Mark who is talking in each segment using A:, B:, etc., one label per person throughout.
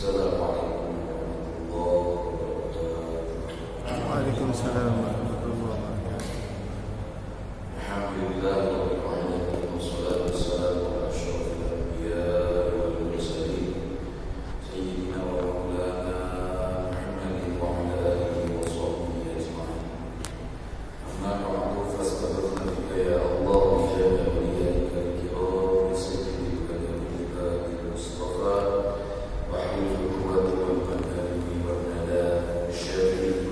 A: Waalaikumsalam warahmatullahi wabarakatuh.
B: Alhamdulillah rabbil alamin wassalatu wassalamu ala asyrofil anbiya'i wal mursalin sayyidina wa maulana Muhammadin wa ala alihi wa sahbihi ajma'in. Amma ba'du fastaghfirna bika ya Allah bi jami' awliyaika al-kiram bi sayyidika nabiyyika al-Mustafa wa hilul quwwati wal manani wal nada syafi'i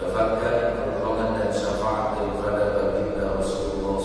B: dapatkan pertolongan dan syafaat daripada baginda Rasulullah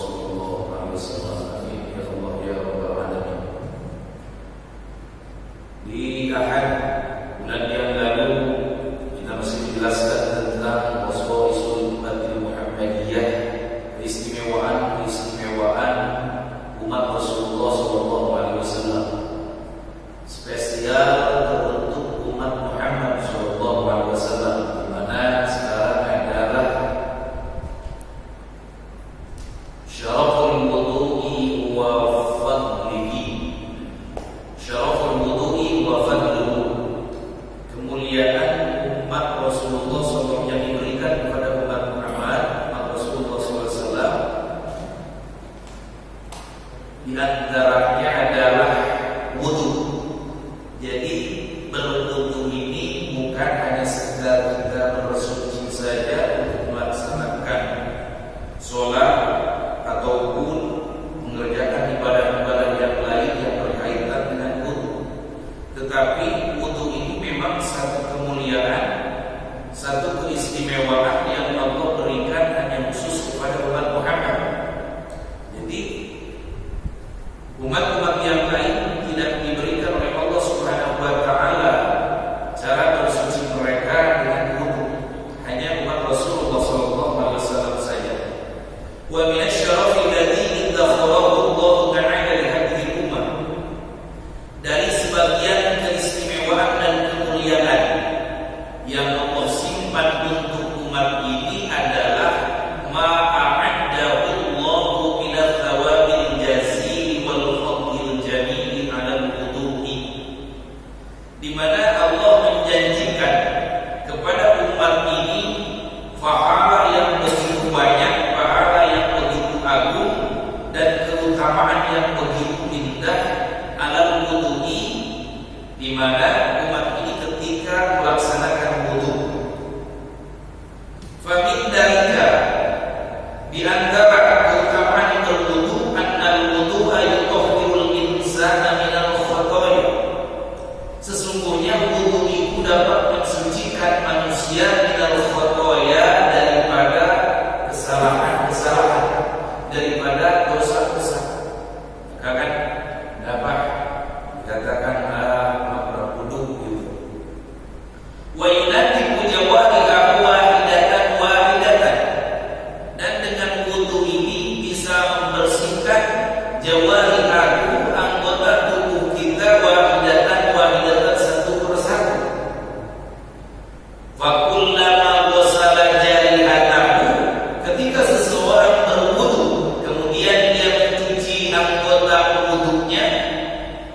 B: Di antaranya adalah wudu. Jadi berwudu ini bukan hanya sekedar kita bersuci saja untuk melaksanakan sholat ataupun mengerjakan ibadah-ibadah yang lain yang berkaitan dengan wudu. Tetapi wudu ini memang satu kemuliaan, satu keistimewaan yang Allah berikan hanya khusus kepada umat Muhammad. Jadi umat-umat yang lain tidak diberikan oleh Allah Subhanahu wa taala cara bersuci mereka dengan wudu. Hanya umat Rasulullah sallallahu alaihi wasallam saja. Wa min asy-syarafi alladhi idzakharahu Allah ta'ala li hadhihi ummah. Dari sebagian keistimewaan dan kemuliaan yang Allah simpan untuk umat ini adalah ma'a'addahu Allahu min ats-tsawabil jazil wal fadlil jamil 'ala al-wudu'i, di mana Allah menjanjikan kepada umat ini pahala yang begitu banyak, pahala yang begitu agung dan keutamaan yang begitu indah 'ala al-wudu'i, di mana umat ini ketika melaksanakan wudu. Famin dalika, di antara keutamaan berwudu, annal wudu'a yutahhirul insana minal khataaya. Sesungguhnya wudu itu dapat mensucikan manusia minal khataaya, daripada kesalahan-kesalahan, daripada dosa-dosa. Kan dapat dikatakan berwudu gitu. Wa yunadiku jawariha wahidatan wahidatan, dan dengan wudu ini bisa membersihkan jawariha, anggota tubuh kita, wahidatan wahidatan, satu persatu. Fa kullama ghasala jarihatahu, ketika seseorang berwudu kemudian dia mencuci anggota wudunya,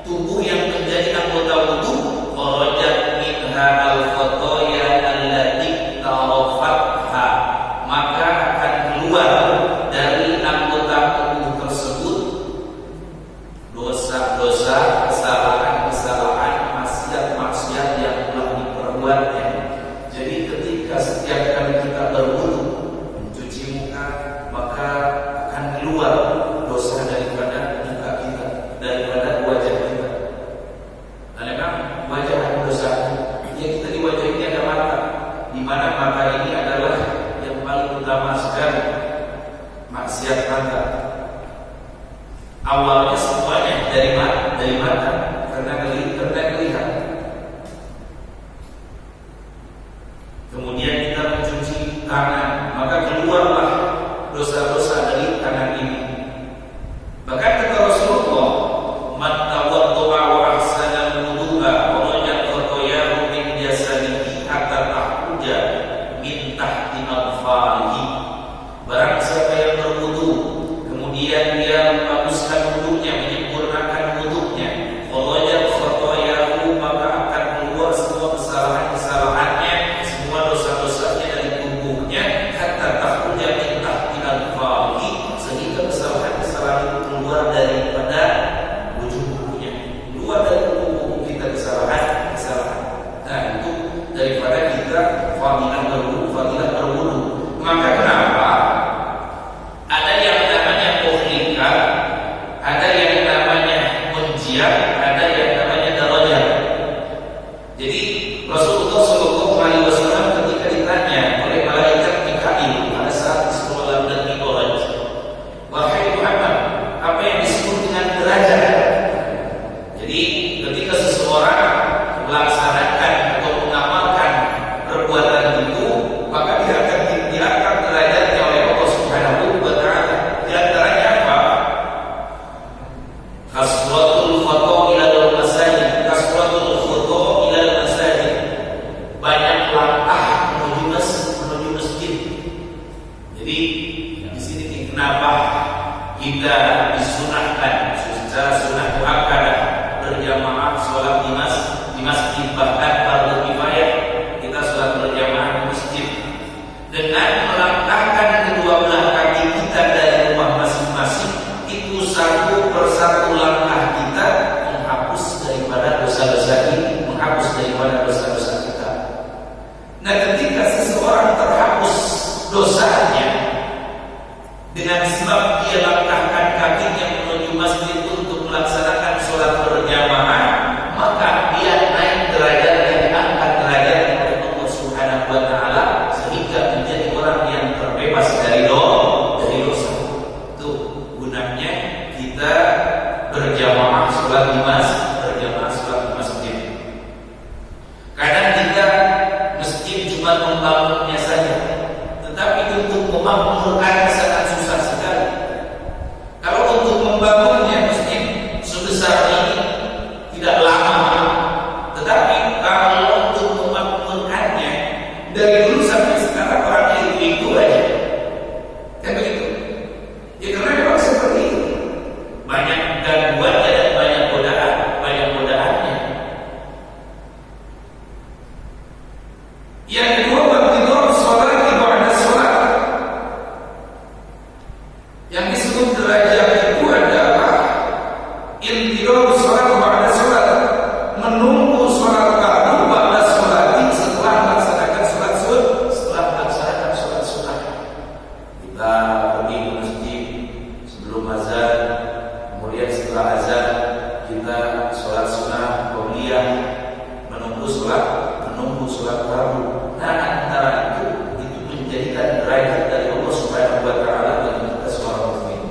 B: tubuh yang menjadi anggota wudu, kharajat minha al-khataya allati tarafatha, maka akan keluar dari anggota tubuh tersebut dosa-dosa, kesalahan-kesalahan, maksiat-maksiat yang telah diperbuatnya. Jadi ketika setiap kali kita berwudu mencuci muka, maka akan keluar dosa daripada muka kita, daripada wajah kita. Dan memang wajah ada dosa. Ya, kita di wajah ini ada mata, di mana mata ini adalah yang paling utama sekali. Maksiat mata awalnya semuanya dari mata, karena melihat. Kemudian kita mencuci tangan, maka keluarlah dosa-dosa dari tangan ini. Bahkan kata Rasulullah, man tawaddu'a wa ahsana wudu'a wa rajat khatayahu min jasadihi hatta tahja min tahti adfarihi. Barang siapa yang berwudu kemudian dia membaguskan wudunya, menyempurnakan wudunya, rajat khatayahu, maka akan keluar semua kesalahan-kesalahannya, semua dosa-dosanya dari tubuhnya, hatta tahja min tahti adfarihi, sehingga kesalahan-kesalahan itu keluar daripada ujung kukunya, keluar dari kuku kita kesalahan-kesalahan. Nah, itu daripada kita fadilah berwudu. Maka kenapa ada yang namanya muhlika, ada yang namanya munjiat, ada yang namanya darajat. Jadi Rasulullah sallallahu alaihi wasallam ketika ditanya oleh malaikat Mikail pada saat Isra dan Mi'raj, wahai Muhammad, apa yang disebut dengan derajat? Jadi ketika seseorang melaksanakan atau mengamalkan perbuatan itu, maka dia akan diangkat derajatnya oleh Allah Subhanahu wa taala. Di antaranya apa? Kasratul khata ilal masajid, kasratul khata ilal masajid, banyak langkah menuju masjid. Jadi di sini kenapa kita disunahkan secara sunah muakkadah berjamaah sholat di masjid, bahkan fardu kifayah kita sholat berjamaah di masjid, dengan melangkahkan kedua belah kaki kita dari rumah masing-masing itu satu persatu sebab dia langkahkan kakinya menuju masjid untuk melaksanakan sholat berjamaah, maka dia naik derajat dan diangkat derajatnya oleh Allah Subhanahu wa Ta'ala sehingga menjadi orang yang terbebas dari dosa. Itu gunanya kita berjamaah sholat di masjid. Kadang kita masjid cuma membangunnya saja, tetapi untuk memakmurkan sangat susah sekali. Kalau untuk membangunnya masjid sebesar ini tidak lama, tetapi kalau untuk memakmurkannya dari dulu sampai sekarang orangnya itu aja. Kan begitu? Ya karena memang seperti itu. Banyak gangguannya dan banyak godaannya. Yang kedua, baqiyatu sholat ba'da sholat. Yang disebut derajat itu adalah intidaru sholat ba'da sholat, menunggu sholat fardu ba'da sholat setelah melaksanakan sholat sunnah. Kita pergi ke masjid sebelum azan, kemudian setelah azan kita sholat sunnah qabliyah, menunggu sholat fardu. Nah, antara itu menjadikan derajat dari Allah Subhanahu wa Ta'ala bagi kita seorang mukmin.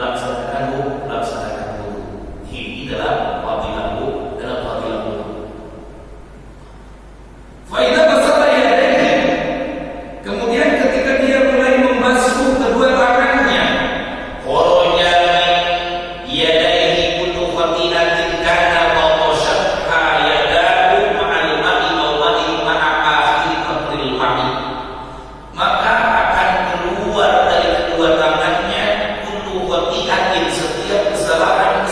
B: laksanakan wudu. Ini dalam fadilah wudu. Faidah basara yadayhi. Kemudian ketika dia mulai membasuh kedua tangannya, kharaja yadayhi kullu khati'atin kana mawshatha yadahu ma'al ma'i aw ma'i ma'a akhir qatril ma'i. Maka akan keluar dari kedua tangannya kullu khati'atin, setiap kesalahan,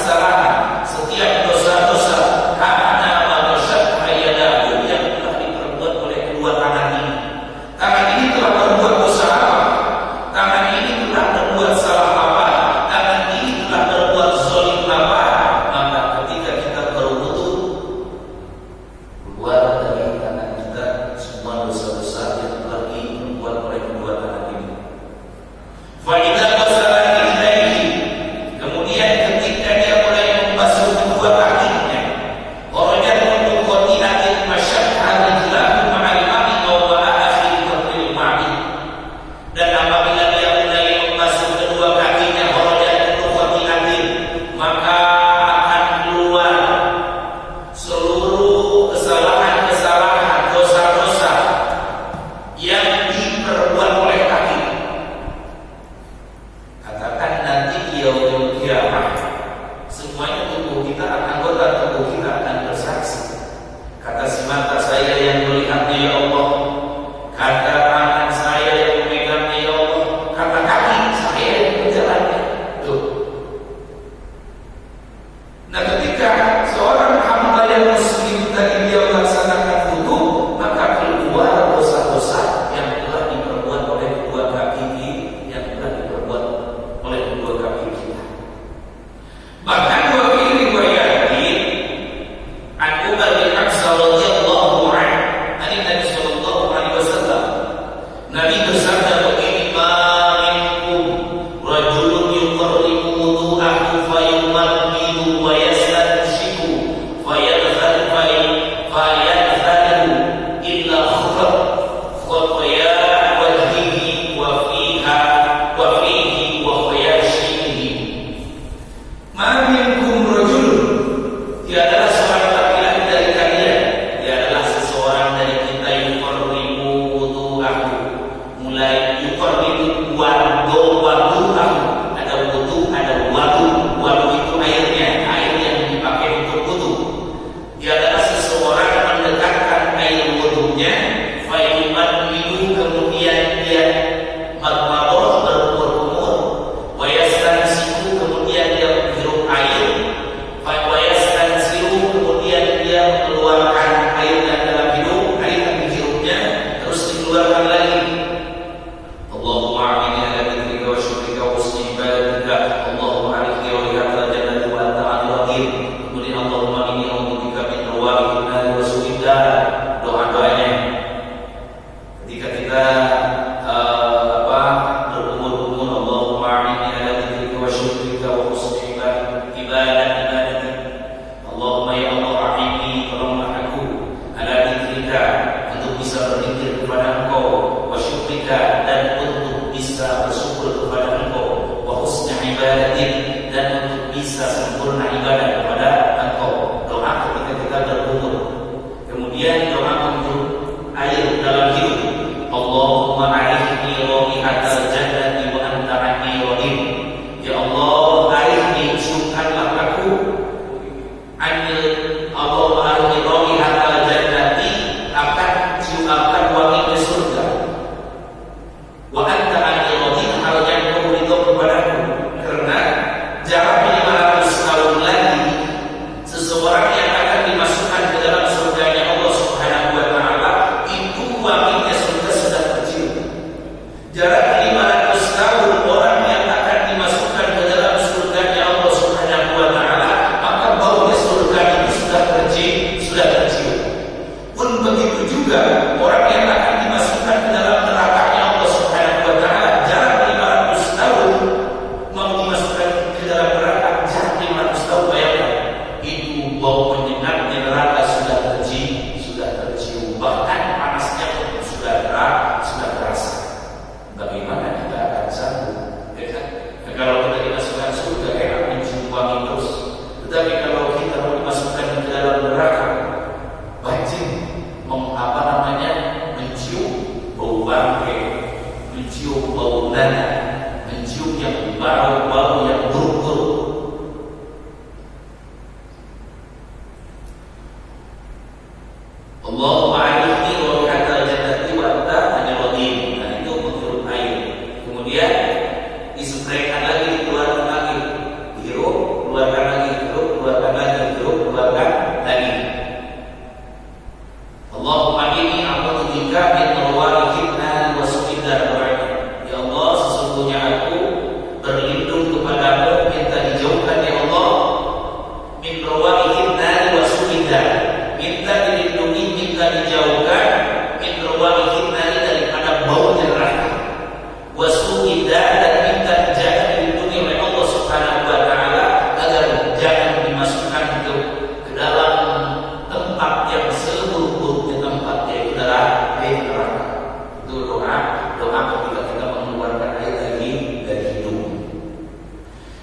B: setiap dosa-dosa, karena mawshatha yadahu, yang telah diperbuat oleh kedua tangan ini. Tangan ini telah berbuat dosa apa? Tangan ini telah berbuat salah apa? Tangan ini telah berbuat zalim apa? Maka ketika kita berwudu, keluar dari tangan kita semua dosa-dosa yang telah diperbuat oleh kedua tangan ini. Faidah basara yadayhi. Kemudian ketika dia mulai membasuh kedua kakinya, kharaja kullu khati'atin masyaqqa rijlahu ma'al ma'i aw ma'a akhir qatril ma'i. Dan apabila dia mulai membasuh kedua kakinya, kharaja kullu khati'atin, maka akan keluar seluruh kesalahan, dosa-dosa yang diperbuat oleh kaki. Katakan nanti yaumul qiyamah, semuanya anggota tubuh kita akan bersaksi. Kata si mata saya yang melihatnya ya Allah, kata tangan saya yang memegangnya ya Allah, kata kaki saya yang berjalannya. Tuh. Nah, ketika seorang hamba yang muslim tadi dia melaksanakan wudu, maka keluar dosa-dosa yang telah diperbuat oleh kedua kaki kita. Bahkan wa fi riwayatin an Umar bin Absa radhiyallahu anhu, Nabi sallallahu alaihi wasallam, Nabi bersabda begini, ma minkum rajulun yuqarribu wudu'ahu fayumaddidu wa yastanshiku fayadkhalu illa khurab khataya wajhihi wa fihi wa khayashihi. Ma minkum rajulun, tiadalah seorang laki-laki dari kalian, tiadalah seseorang dari kita yuqarribu wudu'ahu, mulai yuqarribu wudu'ahu, ada wudu, ada wadu itu airnya, air yang dipakai untuk wudu. Tiadalah seseorang mendekatkan air wudunya, fayumaddidu, kemudian dia madmadah, berkumur-kumur, wa yastansiku, kemudian dia menghirup air, wa yastansiru, kemudian dia mengeluarkan air yang dalam hidung, air yang dihirupnya terus dikeluarkan lagi. Allahumma a'inni ala dzikrika wa syukrika wa husni ibadatika. Allahumma arifni wa bihadzal jannati wa anta 'alal qadir. Kemudian Allahumma inni a'udzubika min rawaihin nar wa su'id dar. Doa-doanya ketika kita berumur-umur, Allahumma a'inni ala dzikrika wa syukrika wa husni ibadatika. Allahumma ya Allah, a'inni, tolonglah aku, ala dzikrika, untuk bisa berzikir kepada Engkau, wa syukrika, dan untuk bisa bersyukur kepada Engkau, wa husni ibadatik, dan untuk bisa sempurna ibadah kepada Engkau. Doa ketika kita berumur. Kemudian doa untuk air dalam hidup. Allahumma arifni ra'ihatal jannati wa anta 'anni radin. Ya Allah, arifni, ciumkanlah aku, Allahumma arifni ra'ihatal jannati, akan ciumkan wanginya surga. Wa anta 'anni radin, hal yang kau ridho kepadaku. Karena jarak 500 tahun lagi seseorang yang akan dimasukkan ke dalam surganya Allah Subhanahu wa taala, itu wanginya surga sudah tercium. Jarak 500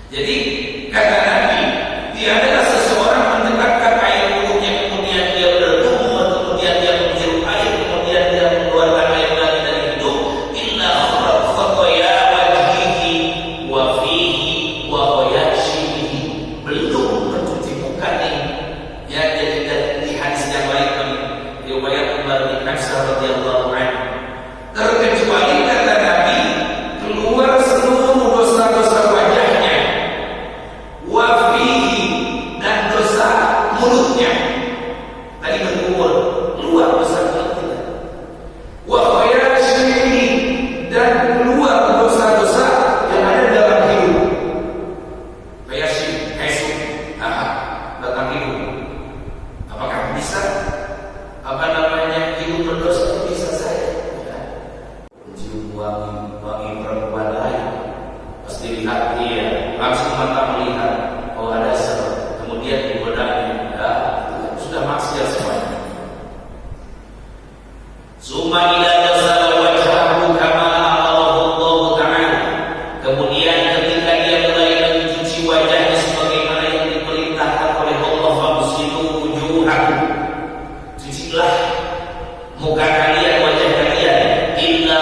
B: Jadi kata Nabi, tiadalah seseorang mendekatkan air wudhunya kemudian dia bergumul, kemudian dia menghirup air, kemudian dia mengeluarkan air lagi dari hidung, illa kharat khotoya wajhihi wa fihi wa yashihi. Belum mencuci muka nih. Ya, jadi di hadis yang lain riwayat Umar bin Khattab radhiyallahu anhu, terkecuali kata Nabi keluar seluruh dosa-dosa wajahnya, wafihi, dan dosa mulutnya. Tadi berkumur keluar dosa mulut kita, wafayashihi, dan keluar dosa-dosa yang ada dalam hidup. Fayashi, haisu, datang hidup. Apakah bisa hidup berdosa? Bisa saja. Mencium wangi perempuan lain, pasti lihat dia, langsung mata melihat, oh ada sebab, kemudian digodanya, itu sudah maksiat semuanya. Summa ila ghasala wajhahu kama amarahu Allah Ta'ala. Kemudian ketika dia mulai mencuci wajahnya sebagaimana yang diperintahkan oleh Allah, famsilu wujuhakum, cucilah muka kalian, wajah kalian, illa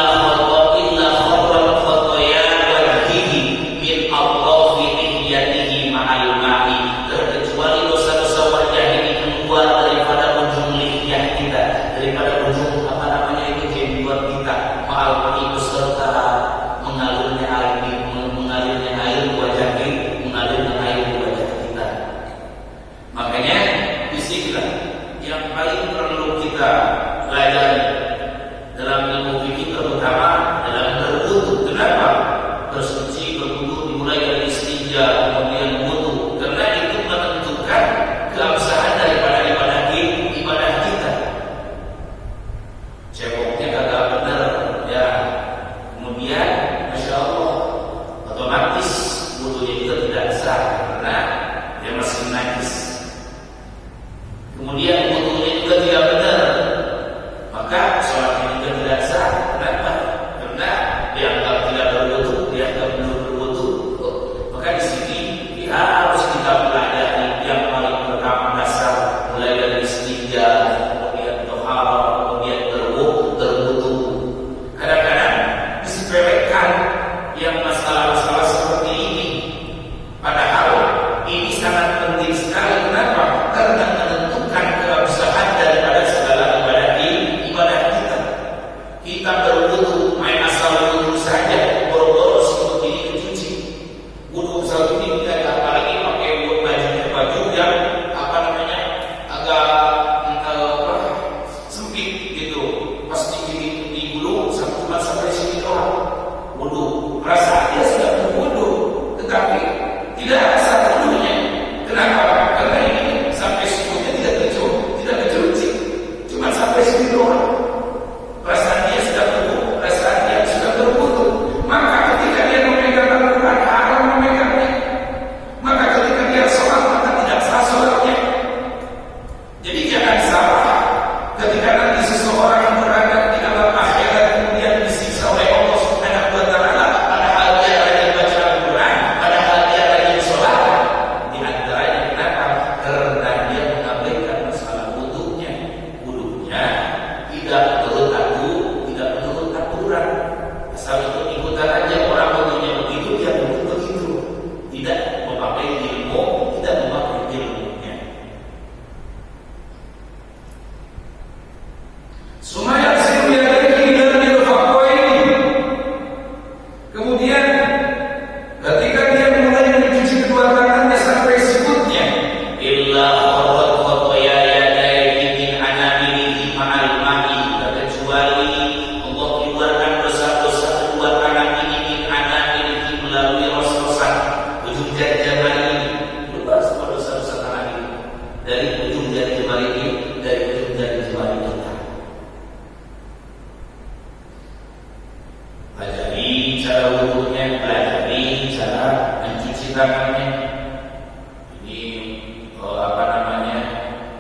B: kharral khotoya wajhihi min atrafi lihyatihi ma'al ma'i, terkecuali dosa-dosa wajah ini keluar daripada ujung lihyah kita, daripada ujung jenggot kita, ma'al ma'i, beserta mengalirnya air di wajah kita, mengalirnya air di wajah kita. Makanya disinilah yang paling perlu kita belajar dalam ilmu fikih, terutama dalam berwudu. Kenapa? Bersuci, berwudu dimulai dari istinja, kemudian wudu, karena itu menentukan keabsahan daripada ibadah kita. Ceboknya kagak benar, ya, kemudian masya Allah otomatis wudunya juga tidak sah karena dia masih najis. Kemudian wudunya juga tidak benar, maka sholatnya juga tidak sah. Kenapa? Karena dianggap tidak berwudu, dianggap belum berwudu. Maka di sini harus kita pelajari yang paling pertama dasar, mulai dari istinja, kemudian tohara, kemudian berwudu. Kadang-kadang disepelekan yang masalah-masalah seperti ini, padahal ini sangat penting sekali. Kenapa? Karena menentukan keabsahan daripada segala ibadah kita. Kita berwudu main asal wudu saja, boro-boro seperti ini kecuci. Wudu satu ini tidak, apalagi pakai baju yang agak sempit gitu, pasti di bulu cuma sampai sini doang. Wudu, rasa dia sudah berwudu, tetapi tidak sah wudunya. Kenapa? Karena ini sampai sikunya tidak kecuci, cuma sampai sini doang. Perasaan dia sudah berwudu. Maka ketika dia memegang Al-Quran, haram memegangnya. Maka ketika dia sholat, maka tidak sah sholatnya. Jadi jangan salah ketika nanti seseorang berada di alam akhirat kemudian disiksa oleh Allah Subhanahu wa Ta'ala, padahal dia rajin baca Al-Quran, padahal dia rajin sholat. Di antaranya kenapa? Karena dia mengabaikan masalah wudunya tidak menurut aturan. Asal ikut-ikutan aja, orang wudunya begitu, dia begitu, tidak memakai ilmunya. Sumaya siru yadayhi ila al-mirfaqaini. Kemudian ketika dia mulai mencuci kedua tangannya sampai sikutnya, illa kharrat khotoya yadayhi min anamilihi ma'al ma'i, kecuali Allah keluarkan dosa-dosa kedua tangan ini min anamilihi, melalui ros-rosan ujung jari-jari ini. Keluar semua dosa-dosa tangan ini dari ujung jari-jari ini, dari ujung jari-jari kita. Pelajari cara wudunya, pelajari cara mencuci tangannya. Ini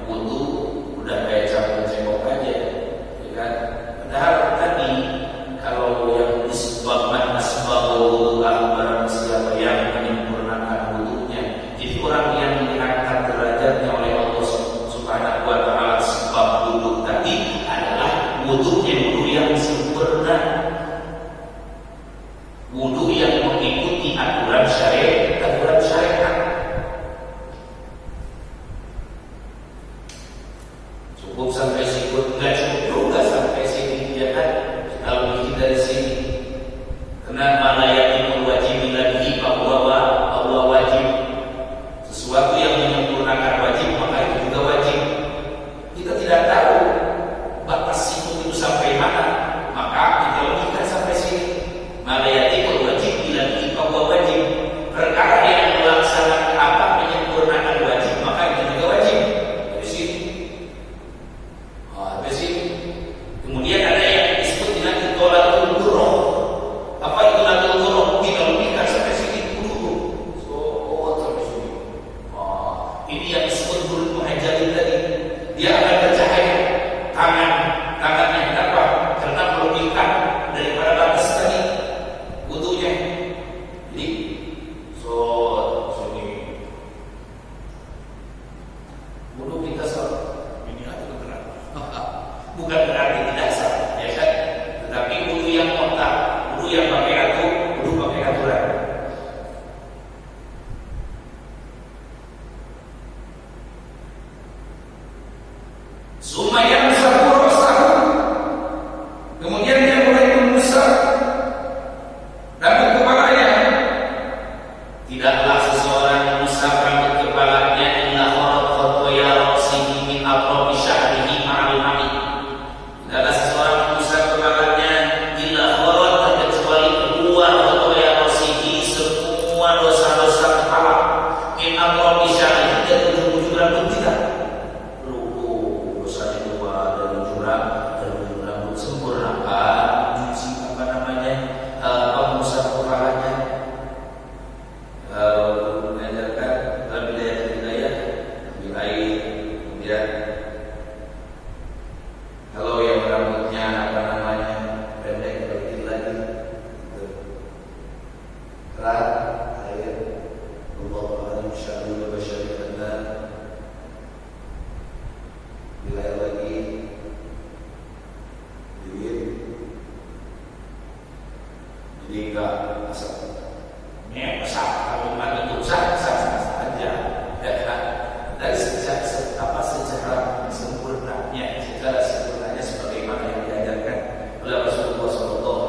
B: wudu udah kayak campur cebok aja, ya kan? Padahal tadi kalau yang disebabkan asbabul wudu, barang siapa yang menyempurnakan Sumayan sabur sahu. Kemudian dia mulai mengusap rambut kepalanya. Tidaklah seseorang mengusap rambut kepalanya illa kharat khotoya ra'sihi min atrafi sya'rihi ma'al mami. Tidaklah seseorang mengusap kepalanya illa kharat, kecuali keluar khotoya ra'sihi, semua dosa-dosa kepala, min atrafi sya'rihi, dari ujung-ujung rambut kita. Dosanya keluar dari ujung rambut sempurna. Cuci mengusap kepalanya. Mengajarkan dalam wilayah ambil air, kemudian kalau yang rambutnya pendek, berarti lagi kerat air. Allahu a'lam sya'rul basyariatna. Wilayah lagi bibir, jadi enggak asap. Besar, kalau memang itu sah saja, ya kan? Dari secara sempurnanya, secara sempurnanya sebagaimana yang diajarkan oleh Rasulullah SAW,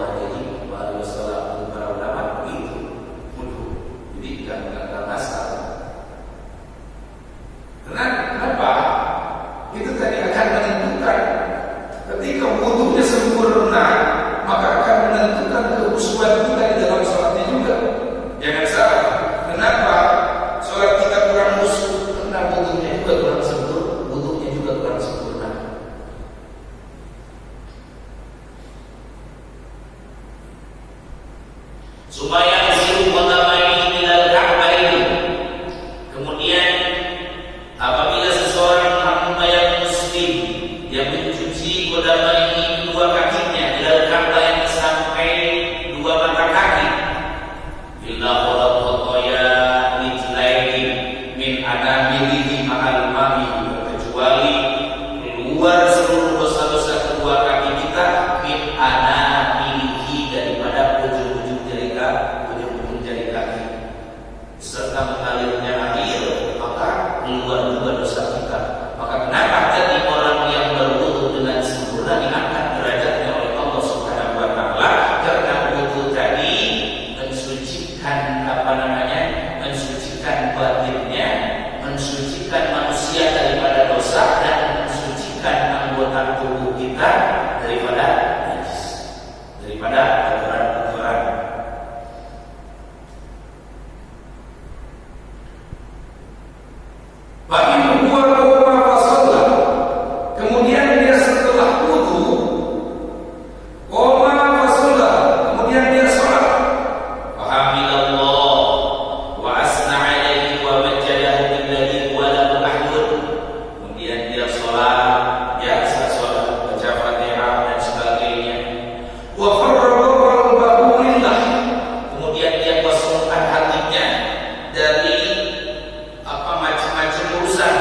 B: para ulama begitu, mudah. Jadi enggak masalah. Kenapa? Itu tadi akan menentukan ketika wudunya sempurna, maka akan menentukan kekhusyuan kita di dalam sholatnya juga. Jangan salah. Kenapa sholat kita kurang khusyuk? Karena wudunya juga kurang sempurna. Supaya siru qadamaihi ilal ka'baini. Kemudian apabila seseorang hamba yang muslim yang mencuci qadamaihi, kedua kakinya, ilal ka'baini, sampai dua mata kaki, illa khalat khotoya rijlaihi min anamilihi ma'al mami, kecuali keluar seluruh dosa-dosa kedua kaki kita, min anamilihi, daripada ujung-ujung jari kaki, serta mengalirnya air, maka keluar juga dosa kita. Maka kenapa jadi orang yang berwudu dengan sempurna diangkat derajatnya oleh Allah Subhanahu wa taala? Karena wudu tadi mensucikan mensucikan batinnya, mensucikan manusia daripada dosa, dan mensucikan anggota tubuh kita daripada najis, daripada kotoran-kotoran. Bagi membuat fasalah, kemudian dia setelah wudu, fasalah, kemudian dia sholat. Alhamdulillah wa asna alaihi wa majjadahu billadhi huwa lahu ahyun. Kemudian dia sholat, biasa sholat, baca Fatihah dan sebagainya. Wa farraqa qalbahu lillah. Kemudian dia kosongkan hatinya dari macam-macam urusan.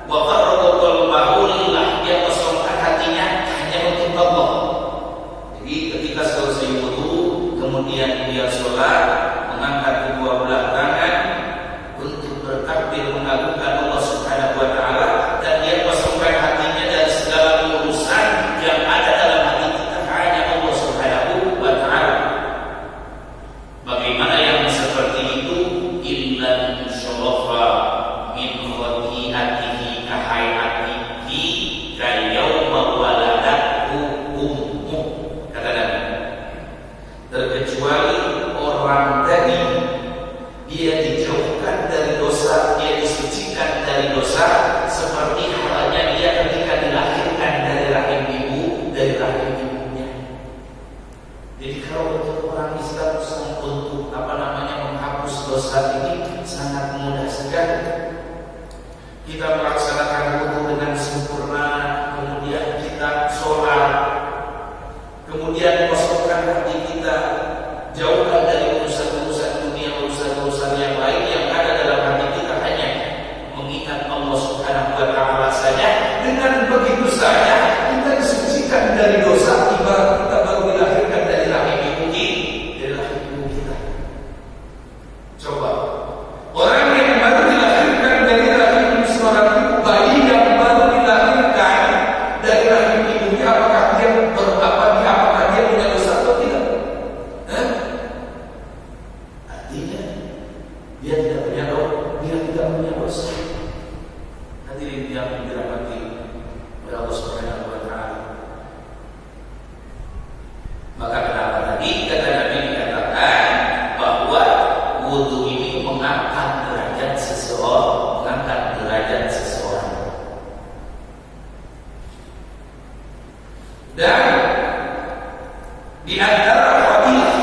B: Wa farraqa qalbahu lillah, dia kosongkan hatinya hanya untuk Allah. Jadi ketika selesai wudu, kemudian dia sholat, mengangkat kedua belah tangan untuk bertakbir mengagungkan Allah Subhanahu wa taala, dan dia kosongkan hatinya dari segala urusan yang ada dalam hati kita, hanya Allah Subhanahu wa taala. Bagaimana yang seperti itu? Illa syarafa min khati'atihi kahayatihi kayawma waladathu ummuh. Kata Nabi, terkecuali orang tadi dia dijauhkan dari dosa, dia disucikan dari dosa, seperti halnya dia ketika dilahirkan dari rahim ibunya. Jadi kalau untuk orang Islam untuk menghapus dosa ini sangat mudah sekali. Kita melaksanakan wudu dengan sempurna, kemudian kita sholat, kemudian kosongkan hati kita, jauhkan dari urusan-urusan dunia, urusan-urusan yang lain yang ada dalam hati kita, hanya mengingat Allah Subhanahu wa taala saja. Dengan begitu saja kita disucikan dari dosa, ibarat kita baru dilahirkan dari rahim ibu kita. Coba orang yang baru dilahirkan dari rahim seorang bayi yang baru dilahirkan, punya dosa. Hadirin yang dirahmati oleh Allah Subhanahu wa taala. Maka kenapa tadi kata Nabi dikatakan bahwa wudu ini mengangkat derajat seseorang, Dan di antara fadilah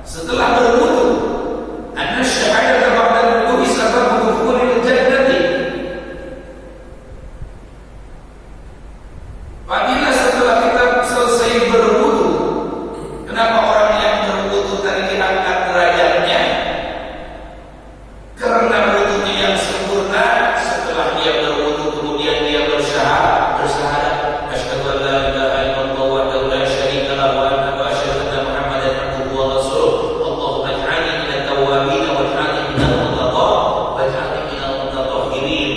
B: setelah berwudu, anna syahadata ba'da wudu'i sababu dukhulil jannati. Fadilah setelah kita selesai berwudu. Kenapa orang yang berwudu tadi diangkat derajatnya? Karena wudunya yang sempurna. Setelah dia berwudu kemudian dia bersyahadat asyhadu an la ilaha illallah wahdahu la syarika lahu wa asyhadu anna muhammadan abduhu wa rasuluh. Allahumma ij'alni minat tawwabin waj'alni minal mutatahhirin.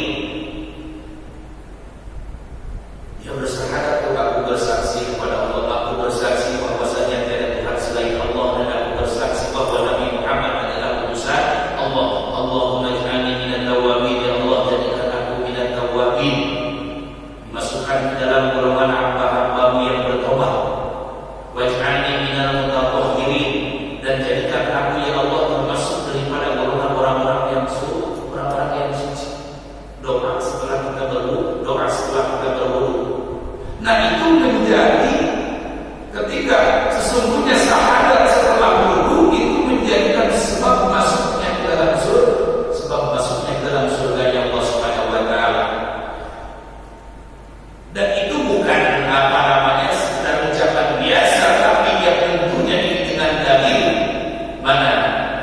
B: Dia bersyahadat, aku bersaksi kepada Allah, aku bersaksi bahwasanya tiada Tuhan selain Allah, dan aku bersaksi bahwa Nabi Muhammad adalah utusan Allah. Allahumma ij'alni minat tawwabin, ya Allah jadikan aku minat tawwabin, dimasukkan ke dalam golongan hamba-hambamu yang bertobat. Waj'alni minal mutatahhirin, dan jadikan aku ya Allah termasuk daripada golongan orang-orang yang suci. Doa setelah kita berwudu. Nah, itu menjadi ketika sesungguhnya syahadat setelah wudu itu menjadikan sebab masuknya ke dalam surga yang Allah Subhanahu wa taala. Dan itu bukan sekedar ucapan biasa, tapi yang tentunya ini dengan dalil. Mana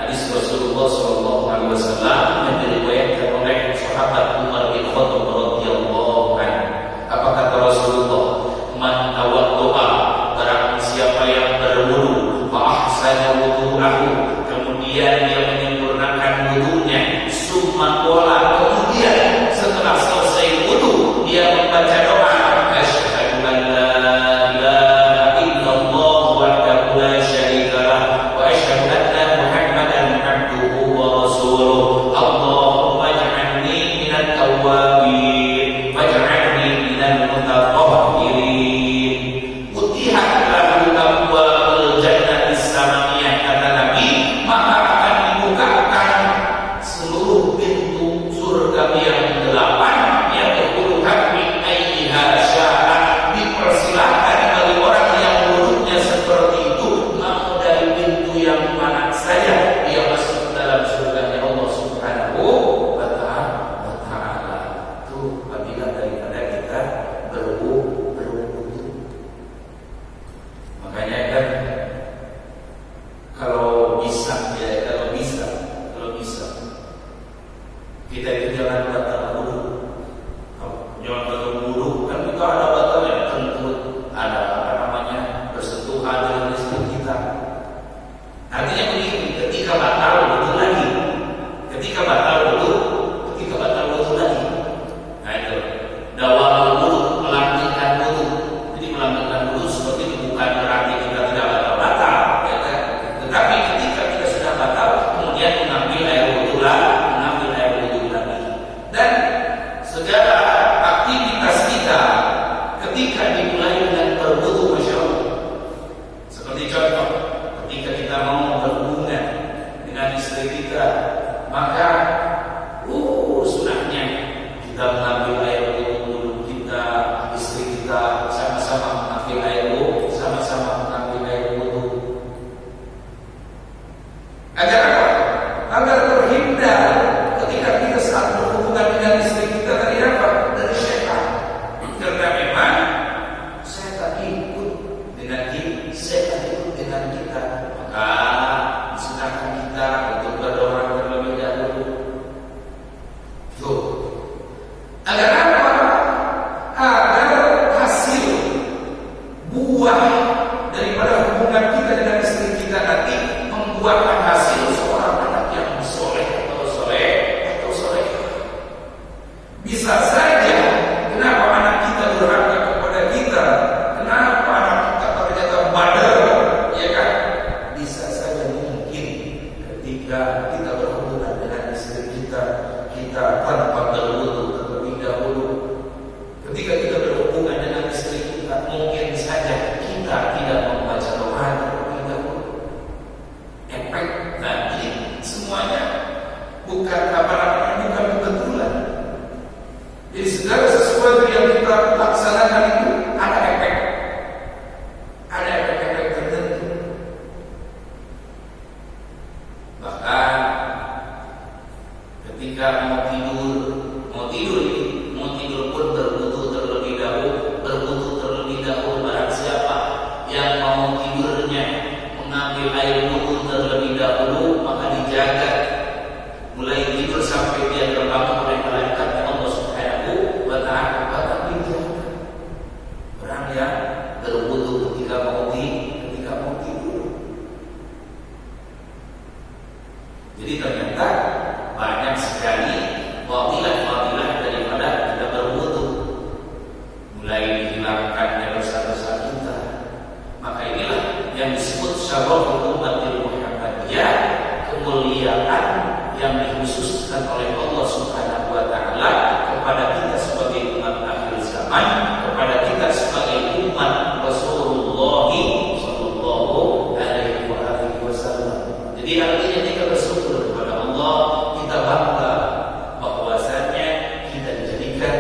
B: hadis Rasulullah sallallahu alaihi wasallam yang diriwayatkan oleh sahabat Umar bin Khattab radhiyallahu anhu. Apa kata Rasulullah? Man tawaddoa, barang siapa yang berwudu, fa ahsana wudu'ahu, kemudian dia menyempurnakan wudunya, summa qala, kemudian setelah selesai wudu dia membaca doa, asyhadu an la ilaha illallah wahdahu la syarika lah wa asyhadu anna muhammadan abduhu wa rasuluh. Allahumma ij'alni minat tawwabin waj'alni minal mutatahhirin. Utihat lahu abwaabul jannati samaniyah, kata Nabi, maka akan dibukakan seluruh pintu surga yang 8, yang berhuluhan min ayyiha sya'a, dipersilahkan bagi orang yang wudhunya seperti itu mau dari pintu yang mana saja dia masuk ke dalam surganya Allah Subhanahu wa ta'ala. Itu apabila daripada kita berwudu. Makanya kan kalau bisa kita itu jangan batal wudu. Jangan batal wudu, kan kita ada batalnya, kentut, ada bersentuhan dengan listrik kita. Artinya begini, ketika batal wudu lagi. Nah itu dawamul wudu, melanggengkan wudu. Jadi melanggengkan wudu seperti itu bukan berarti kita tidak batal, ya kan? Tetapi ketika kita sudah batal, kemudian mengambil air wudu lagi. Dan bukan bukan kebetulan. Jadi segala sesuatu yang kita laksanakan itu ada efek tertentu. Bahkan ketika mau tidur pun berwudu terlebih dahulu. Barang siapa yang mau tidurnya mengambil air wudu terlebih dahulu, maka dijaga mulai tidur sampai dia terbangun oleh malaikat Allah Subhanahu wa ta'ala. Maka dijaga orang yang berwudu ketika mau tidur. Jadi ternyata banyak sekali fadilah daripada kita berwudu, mulai dihilangkannya dosa-dosa kita. Maka inilah yang disebut syaraful ummatil Muhammadiyah, kemuliaan yang dikhususkan oleh Allah Subhanahu wa ta'ala kepada kita sebagai umat akhir zaman, kepada kita sebagai umat Rasulullah sallallahu alaihi wasallam. Jadi artinya kita bersyukur kepada Allah, kita bangga bahwasanya kita dijadikan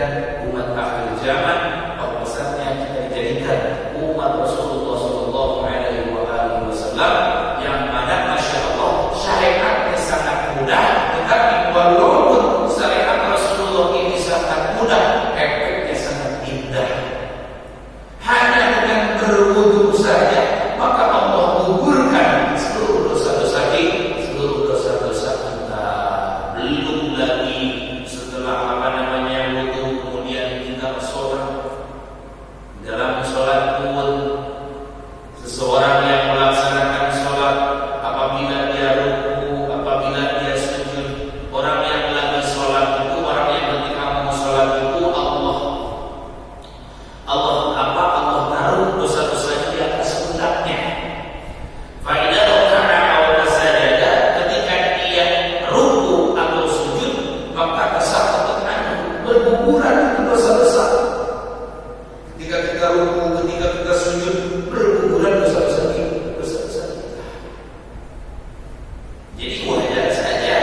B: umat akhir zaman, bahwasanya kita dijadikan umat Rasulullah sallallahu alaihi wasallam yang mana masya Allah syariatnya sangat mudah, tetapi walaupun syariat Rasulullah ini sangat mudah, efeknya sangat indah. Hanya dengan berwudu saja maka Allah gugurkan seluruh dosa-dosa kita. Belum lagi setelah wudu kemudian kita sholat. Dalam sholat pun seseorang yang melaksanakan sholat, apabila dia ruku, apabila dia sujud, orang yang lagi sholat itu, orang yang ketika mau sholat itu Allah taruh dosa-dosanya di atas pundaknya. Faidah raka'a aw sajada, ketika dia ruku atau sujud, maka kesatuan berguguran itu dosa-dosa. Ketika kita ruku, ketika kita sujud, berguguran dosa-dosa kita. Jadi wajar saja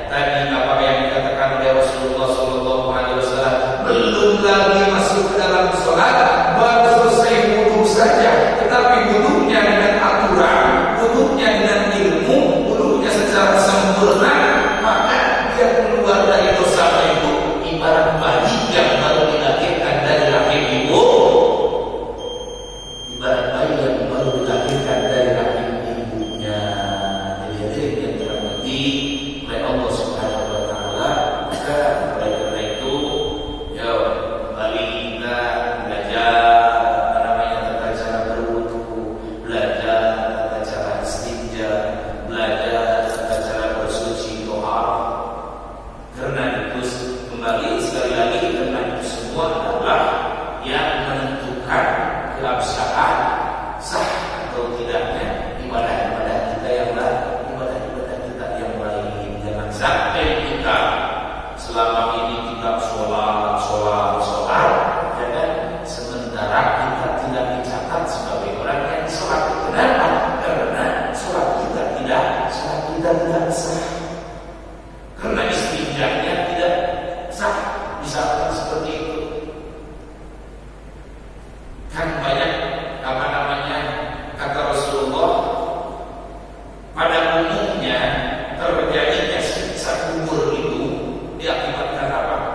B: tadi apa yang dikatakan oleh Rasulullah sallallahu alaihi wasallam, belum lagi masuk ke dalam sholat, baru selesai wudu saja, tetapi wudunya dengan aturan, wudunya dengan ilmu, wudunya secara sempurna, maka dia keluar dari dosanya itu ibarat bayi yang baru dilahirkan dari rahim ibu. Ibarat bayi yang baru dilahirkan dari rahim ibunya. Jadi yang dirahmati oleh Allah Subhanahu wa ta'ala. Maka oleh karena itu, ya kembali kita belajar tata cara berwudu, belajar tata cara istinja, belajar tata cara bersuci tohar. Karena itu kembali sekali lagi, karena itu semua adalah yang menentukan keabsahan sah atau tidaknya ibadah-ibadah kita yang lain, ibadah-ibadah kita yang lain. Jangan sampai kita selama ini kita sholat, ya kan? Sementara kita tidak dicatat sebagai orang yang sholat. Kenapa? Karena sholat kita tidak sah. Karena istinjanya tidak sah misalkan seperti itu. Kan banyak kata Rasulullah, pada umumnya terjadinya siksa kubur itu diakibatkan apa?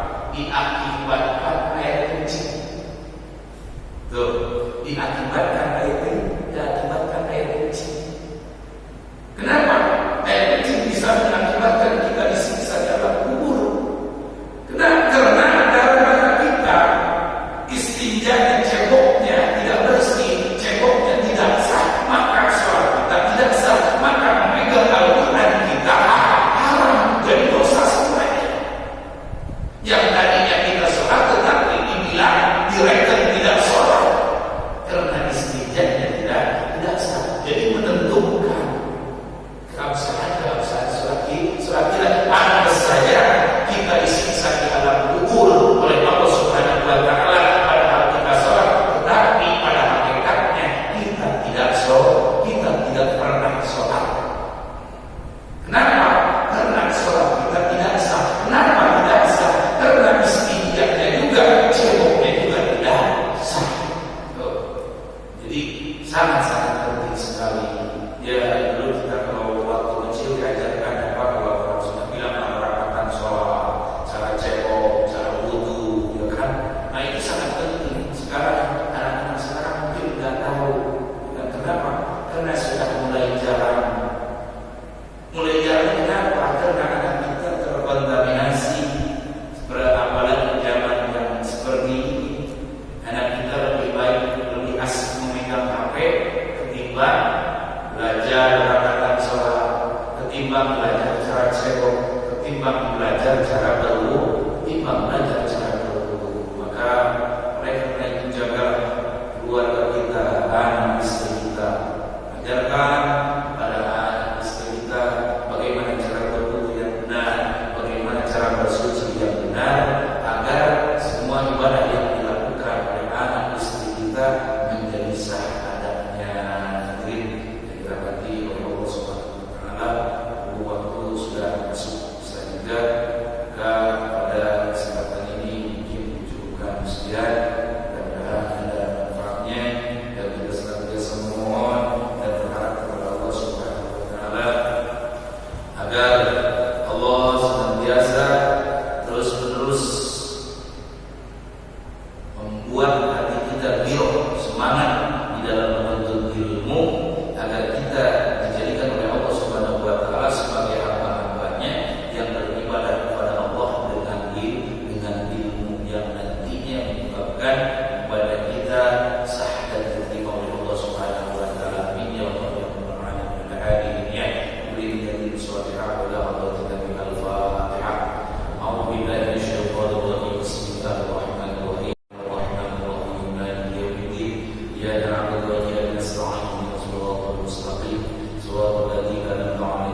B: belajar cara berwudu, timbang belajar cara berwudu. Maka oleh karena itu jagalah keluarga kita, anak istri kita, ajarkan pada anak istri kita bagaimana cara berwudu yang benar, bagaimana cara bersuci yang benar, agar semua ibadah yang dilakukan oleh anak istri kita menjadi sah adabnya. Hadirin yang dirahmati oleh Allah Subhanahu wa taala, waktu sudah masuk saja. Maka pada kesempatan ini mungkin dicukupkan sekian, mudah-mudahan ada manfaatnya, dan kita senantiasa memohon dan berharap kepada Allah Subhanahu wa taala agar Allah senantiasa terus-menerus membuat hati kita giroh, semangat di dalam menuntut ilmu, agar kita dijadikan oleh Allah Subhanahu wa taala sebagai hamba-hambanya yang beribadah kepada Allah dengan ilmu yang nantinya menyebabkan ibadah kita sah dan diterima oleh Allah Subhanahu wa taala. Amin ya rabbal alamin. Beri jadi suatu hal Allah Taala al-Fatihah. A'udzu billahi minasyaitonir rajim. Bismillahirrahmanirrahim. Ar-Rahmanir-Rahim. Maliki yaumiddin. Iyyaka na'budu wa iyyaka nasta'in. Ihdinas siratal mustaqim. Shiratal ladzina an'amta 'alaihim